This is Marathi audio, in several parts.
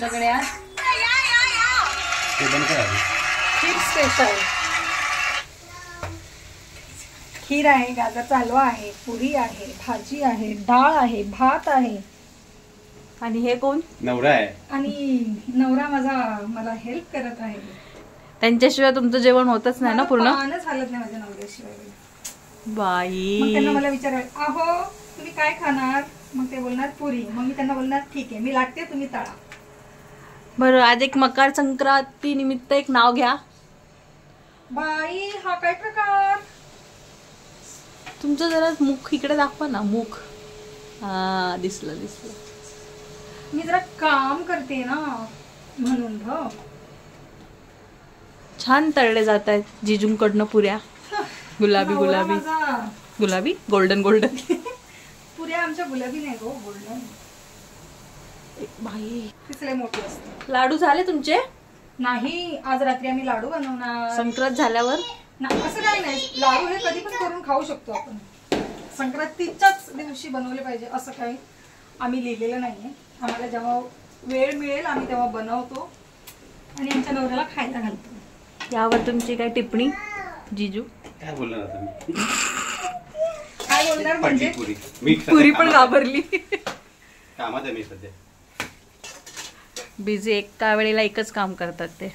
आमच्याकडे आज खीर स्पेशल. खीर आहे, गाजरचा हलवा आहे, पुरी आहे, भाजी आहे, डाळ आहे, भात आहे. आणि हे कोण? नवरा आहे. आणि नवरा माझा मला हेल्प करत आहे. त्यांच्याशिवाय तुमचं जेवण होतच नाही ना पूर्ण? पानच हालत नाही माझ्या नवऱ्याशिवाय. बाई मग त्यांना मला विचारायला, अहो तुम्ही काय खाणार? मग ते बोलणार पुरी. मग मी त्यांना बोलणार ठीक आहे, मी लाटते, तुम्ही तळा. बरं, आज एक मकर संक्रांती निमित्त एक नाव घ्या. बाई हा काय प्रकार? तुमचं जरा मुख इकडे दाखवा ना, मुख. हा, दिसलं दिसलं. मी जरा काम करते ना म्हणून. हो, छान तळले जात आहेत जिजूंकडनं पुऱ्या. गुलाबी गुलाबी गुलाबी, गोल्डन गोल्डन. पुऱ्या आमच्या गुलाबी नाही गो, गोल्डन. बाई तिसले मोठे असते. लाडू झाले तुमचे? नाही, आज रात्री आम्ही लाडू बनवणार. संक्रांत झाल्यावर असं काही नाही, लाडू हे कधी पण करून खाऊ शकतो आपण. संक्रांतीच्याच दिवशी बनवले पाहिजे असं काही आम्ही लिहिलेलं नाहीये. आम्हाला जेव्हा वेळ मिळेल आम्ही तेव्हा बनवतो आणि आमच्या नवऱ्याला खायला घालतो. यावर तुमची काय टिप्पणी जिजू? काय बोलणार आता मी? काय बोलणार म्हणजे? पुरी पण घाबरली. कामात आहे मी सध्या. बिझी, एका वेळेला एकच काम करतात ते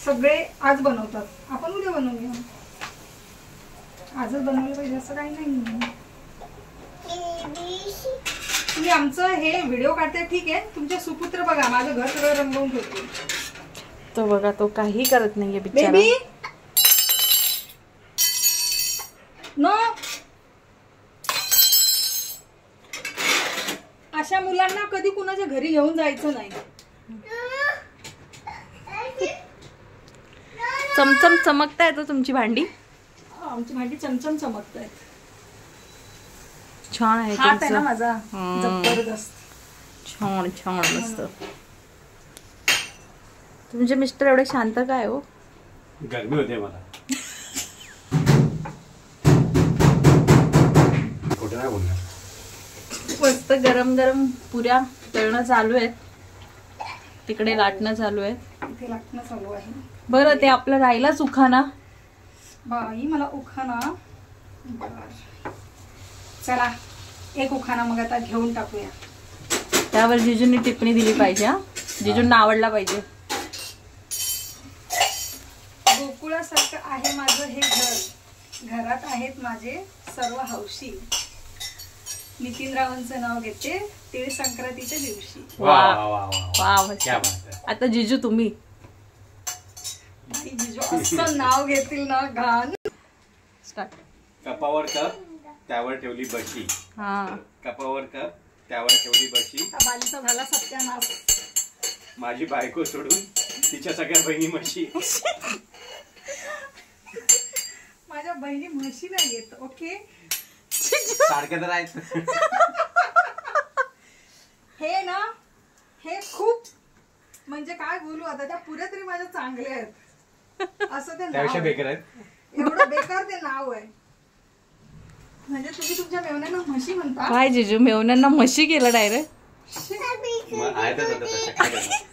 सगळे. आज बनवतात, आपण उद्या बनवूया. आजच बनवलं पाहिजे असं काही नाही. तुम्ही आमचं हे व्हिडिओ काढते ठीक आहे, तुमच्या सुपुत्र बघा माझं घर सगळं रंगवून ठेवतो. तो बघा, तो काही करत नाहीये बिचारा. बेबी नो, अशा मुलांना कधी कुणाच्या घरी घेऊन जायचं नाही. चमचम चमकताय तो तुमची भांडी. आमची भांडी चमचम चमकतायत. छान आहे हात आहे ना तुमचं. माझा जबरदस्त. छान छान मस्त. तुमचे मिस्टर एवढे शांत काय हो? गरमी होते मला. खोटं नाही बोलणार. मस्त गरम गरम पुऱ्या तळणं चालू आहेत, तिकडे लाटणं चालू आहे. इथे लाटणं चालू आहे. बरं, ते आपलं राहिलाच उखाणा. बाई मला उखाणा. चला एक उखाणा मग आता घेऊन टाकूया. त्यावर जिजूंनी टिप्पणी दिली पाहिजे. हा, जिजूंना आवडला पाहिजे. गोकुळासारखं आहे माझं हे घर, घरात आहेत माझे सर्व हौशी. नितीन रावांचं नाव घेते तिळ संक्रांतीच्या दिवशी. वा वा वा. आता जिजू तुम्ही. जिजू असं नाव घेतील ना, घाण. स्टार्ट. कपावर कप त्यावर ठेवली बशी. हा, कपावर कप त्यावर ठेवली बशी. बालीचा झाला सत्यानाश. माझी बायको सोडून तिच्या सगळ्या बहिणी म्हशी. माझ्या बहिणी म्हशी नाही येत. ओके, सारखे तर आहेत. हे ना, हे खूप म्हणजे काय बोलू आता, त्या पुऱ्या तरी माझ्या चांगल्या आहेत असं ते त्यापेक्षा नाव बेकार आहेत. एवढं बेकार ते नाव आहे. म्हणजे तुम्ही तुमच्या मेवण्यांना म्हशी म्हणता काय जिजू मेवण्यांना म्हशी केलं डायरेक्ट? मग आहेतच आता तशा काय करणार.